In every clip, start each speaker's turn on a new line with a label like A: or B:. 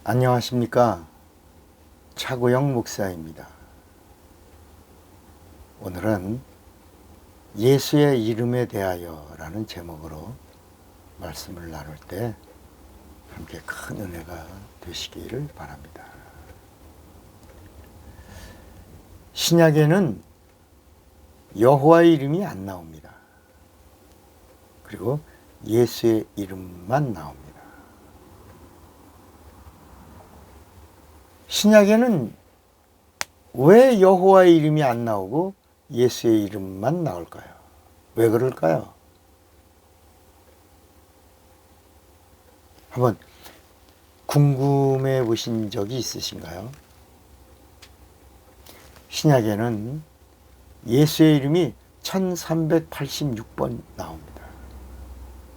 A: 안녕하십니까. 차구영 목사입니다. 오늘은 예수의 이름에 대하여 라는 제목으로 말씀을 나눌 때 함께 큰 은혜가 되시기를 바랍니다. 신약에는 여호와의 이름이 안 나옵니다. 그리고 예수의 이름만 나옵니다. 신약에는 왜 여호와의 이름이 안 나오고 예수의 이름만 나올까요? 왜 그럴까요? 한번 궁금해 보신 적이 있으신가요? 신약에는 예수의 이름이 1386번 나옵니다.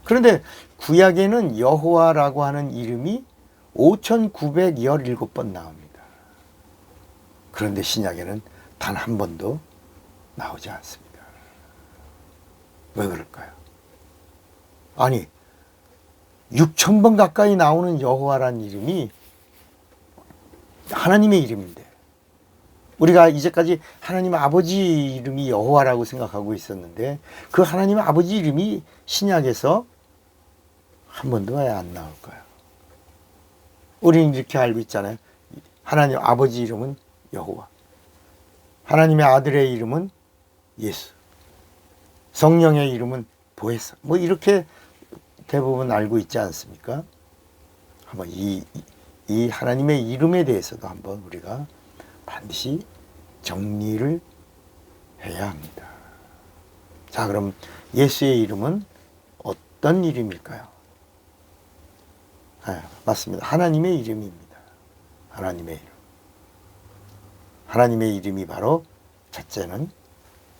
A: 그런데 구약에는 여호와라고 하는 이름이 5917번 나옵니다. 그런데 신약에는 단 한 번도 나오지 않습니다. 왜 그럴까요? 아니, 6000번 가까이 나오는 여호와라는 이름이 하나님의 이름인데, 우리가 이제까지 하나님 아버지 이름이 여호와라고 생각하고 있었는데 그 하나님 아버지 이름이 신약에서 한 번도 왜 안 나올까요? 우리는 이렇게 알고 있잖아요. 하나님 아버지 이름은 여호와, 하나님의 아들의 이름은 예수, 성령의 이름은 보혜사, 뭐 이렇게 대부분 알고 있지 않습니까? 한번 이 하나님의 이름에 대해서도 한번 우리가 반드시 정리를 해야 합니다. 자, 그럼 예수의 이름은 어떤 이름일까요? 맞습니다. 하나님의 이름입니다. 하나님의 이름. 하나님의 이름이 바로 첫째는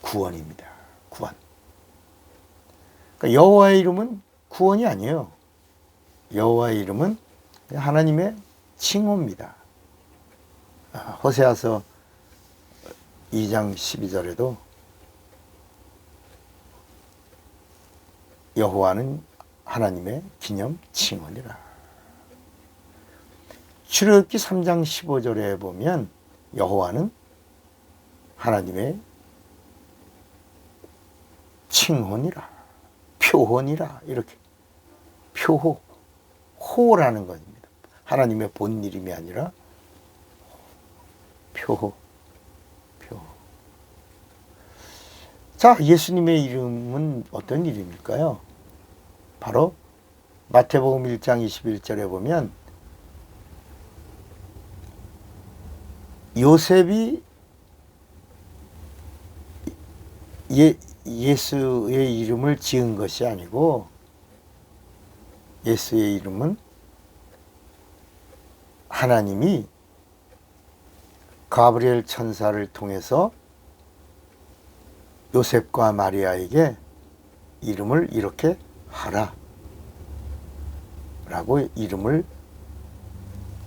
A: 구원입니다. 구원. 그러니까 여호와의 이름은 구원이 아니에요. 여호와의 이름은 하나님의 칭호입니다. 호세아서 2장 12절에도 여호와는 하나님의 기념 칭호니라. 출애굽기 3장 15절에 보면 여호와는 하나님의 칭호니라, 표호니라, 이렇게 표호, 호라는 것입니다. 하나님의 본 이름이 아니라 표호, 표호. 자, 예수님의 이름은 어떤 이름일까요? 바로 마태복음 1장 21절에 보면 요셉이 예수의 이름을 지은 것이 아니고 예수의 이름은 하나님이 가브리엘 천사를 통해서 요셉과 마리아에게 이름을 이렇게 하라 라고 이름을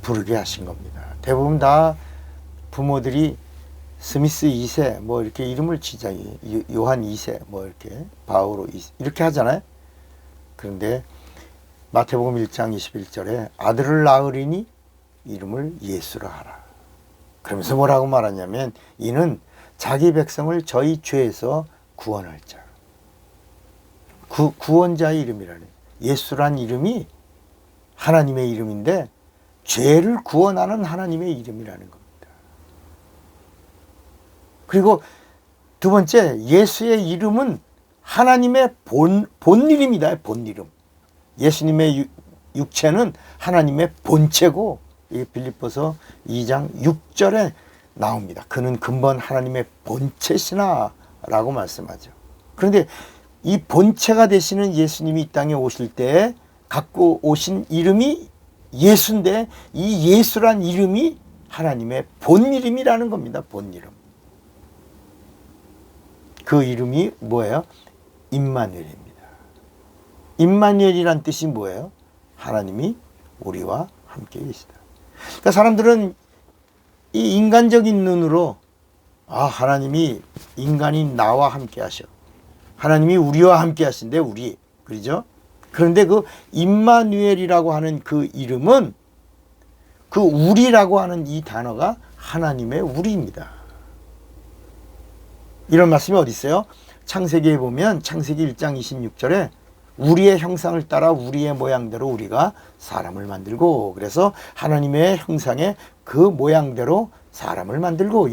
A: 부르게 하신 겁니다. 대부분 다 부모들이 스미스 2세 뭐 이렇게 이름을 지자요. 요한 2세 뭐 이렇게 바오로 2세 이렇게 하잖아요. 그런데 마태복음 1장 21절에 아들을 낳으리니 이름을 예수라 하라. 그러면서 뭐라고 말하냐면 이는 자기 백성을 저희 죄에서 구원할 자. 구원자의 이름이라는, 예수란 이름이 하나님의 이름인데 죄를 구원하는 하나님의 이름이라는 겁니다. 그리고 두 번째, 예수의 이름은 하나님의 본 이름이다. 본 이름. 예수님의 육체는 하나님의 본체고, 이 빌립보서 2장 6절에 나옵니다. 그는 근본 하나님의 본체시나 라고 말씀하죠. 그런데 이 본체가 되시는 예수님이 이 땅에 오실 때 갖고 오신 이름이 예수인데 이 예수란 이름이 하나님의 본 이름이라는 겁니다. 본 이름. 그 이름이 뭐예요? 임마누엘입니다. 임마누엘이란 뜻이 뭐예요? 하나님이 우리와 함께 계시다. 그러니까 사람들은 이 인간적인 눈으로 하나님이 인간인 나와 함께 하셔. 하나님이 우리와 함께 하신대, 우리. 그러죠? 그런데 그 임마누엘이라고 하는 그 이름은 그 우리라고 하는 이 단어가 하나님의 우리입니다. 이런 말씀이 어디 있어요? 창세기에 보면 창세기 1장 26절에 우리의 형상을 따라 우리의 모양대로 우리가 사람을 만들고, 그래서 하나님의 형상의 그 모양대로 사람을 만들고,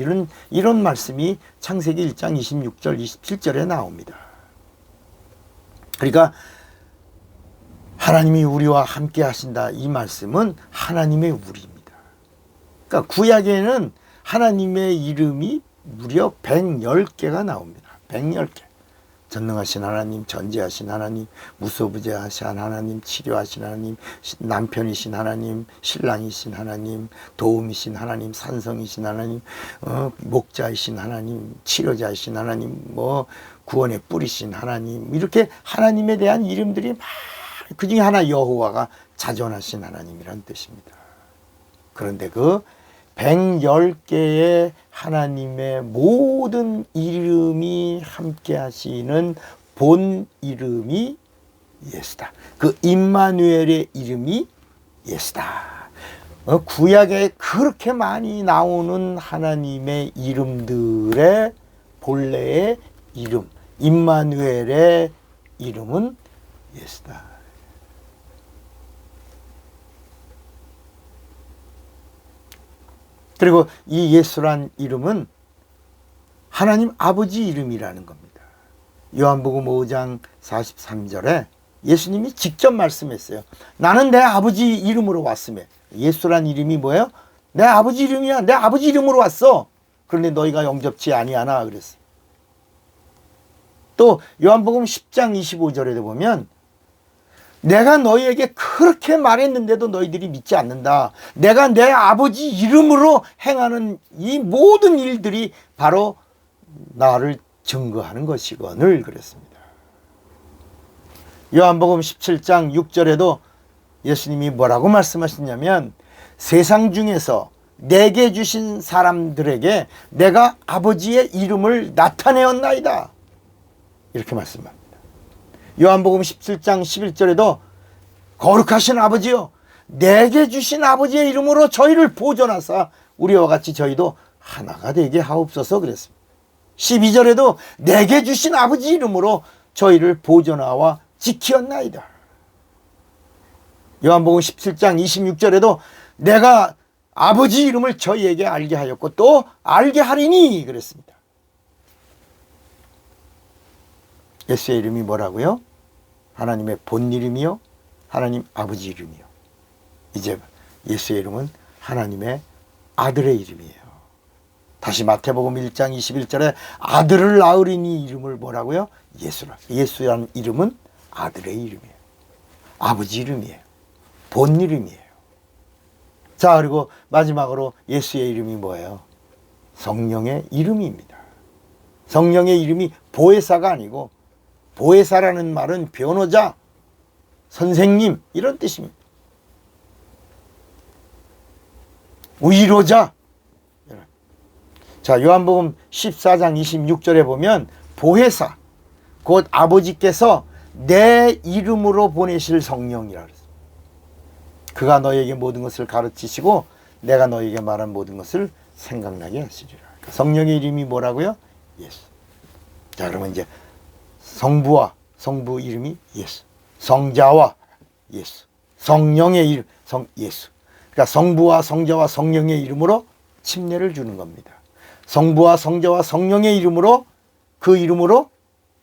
A: 이런 말씀이 창세기 1장 26절 27절에 나옵니다. 그러니까 하나님이 우리와 함께 하신다, 이 말씀은 하나님의 우리입니다. 그러니까 구약에는 하나님의 이름이 무려 110개가 나옵니다. 110개. 전능하신 하나님, 전지하신 하나님, 무소부재하신 하나님, 치료하신 하나님, 남편이신 하나님, 신랑이신 하나님, 도움이신 하나님, 산성이신 하나님, 목자이신 하나님, 치료자이신 하나님, 구원의 뿌리신 하나님, 이렇게 하나님에 대한 이름들이 막, 그 중에 하나 여호와가 자존하신 하나님이라는 뜻입니다. 그런데 그 110개의 하나님의 모든 이름이 함께 하시는 본 이름이 예수다. 그 임마누엘의 이름이 예수다. 구약에 그렇게 많이 나오는 하나님의 이름들의 본래의 이름, 임마누엘의 이름은 예수다. 그리고 이 예수란 이름은 하나님 아버지 이름이라는 겁니다. 요한복음 5장 43절에 예수님이 직접 말씀했어요. 나는 내 아버지 이름으로 왔으며. 예수란 이름이 뭐예요? 내 아버지 이름이야. 내 아버지 이름으로 왔어. 그런데 너희가 영접치 아니하나 그랬어요. 또 요한복음 10장 25절에 보면 내가 너희에게 그렇게 말했는데도 너희들이 믿지 않는다. 내가 내 아버지 이름으로 행하는 이 모든 일들이 바로 나를 증거하는 것이거늘 그랬습니다. 요한복음 17장 6절에도 예수님이 뭐라고 말씀하셨냐면 세상 중에서 내게 주신 사람들에게 내가 아버지의 이름을 나타내었나이다. 이렇게 말씀합니다. 요한복음 17장 11절에도 거룩하신 아버지여 내게 주신 아버지의 이름으로 저희를 보존하사 우리와 같이 저희도 하나가 되게 하옵소서 그랬습니다. 12절에도 내게 주신 아버지 이름으로 저희를 보존하와 지키었나이다. 요한복음 17장 26절에도 내가 아버지 이름을 저희에게 알게 하였고 또 알게 하리니 그랬습니다. 예수의 이름이 뭐라고요? 하나님의 본 이름이요, 하나님 아버지 이름이요. 이제 예수의 이름은 하나님의 아들의 이름이에요. 다시 마태복음 1장 21절에 아들을 낳으리니 이름을 뭐라고요? 예수라. 예수라는 이름은 아들의 이름이에요. 아버지 이름이에요. 본 이름이에요. 자, 그리고 마지막으로 예수의 이름이 뭐예요? 성령의 이름입니다. 성령의 이름이 보혜사가 아니고, 보혜사라는 말은 변호자, 선생님 이런 뜻입니다. 위로자. 자, 요한복음 14장 26절에 보면 보혜사, 곧 아버지께서 내 이름으로 보내실 성령이라 그랬어요. 그가 너에게 모든 것을 가르치시고 내가 너에게 말한 모든 것을 생각나게 하시리라. 그러니까 성령의 이름이 뭐라고요? 예수. 자, 그러면 이제 성부와 성부 이름이 예수, 성자와 예수, 성령의 이름 예수. 그러니까 성부와 성자와 성령의 이름으로 침례를 주는 겁니다. 성부와 성자와 성령의 이름으로, 그 이름으로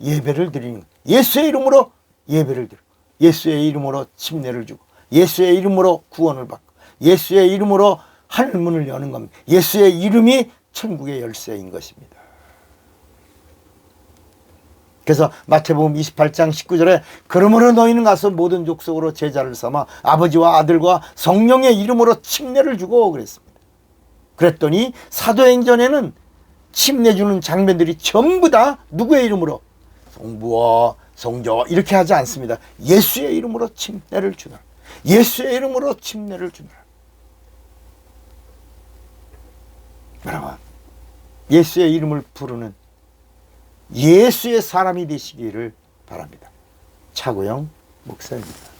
A: 예배를 드리는, 예수의 이름으로 예배를 드리고, 예수의 이름으로 침례를 주고, 예수의 이름으로 구원을 받고, 예수의 이름으로 하늘문을 여는 겁니다. 예수의 이름이 천국의 열쇠인 것입니다. 그래서 마태복음 28장 19절에 그러므로 너희는 가서 모든 족속으로 제자를 삼아 아버지와 아들과 성령의 이름으로 침례를 주고 그랬습니다. 그랬더니 사도행전에는 침례 주는 장면들이 전부 다 누구의 이름으로? 성부와 성자와 이렇게 하지 않습니다. 예수의 이름으로 침례를 주라. 예수의 이름으로 침례를 주라. 여러분, 예수의 이름을 부르는 예수의 사람이 되시기를 바랍니다. 차구영 목사입니다.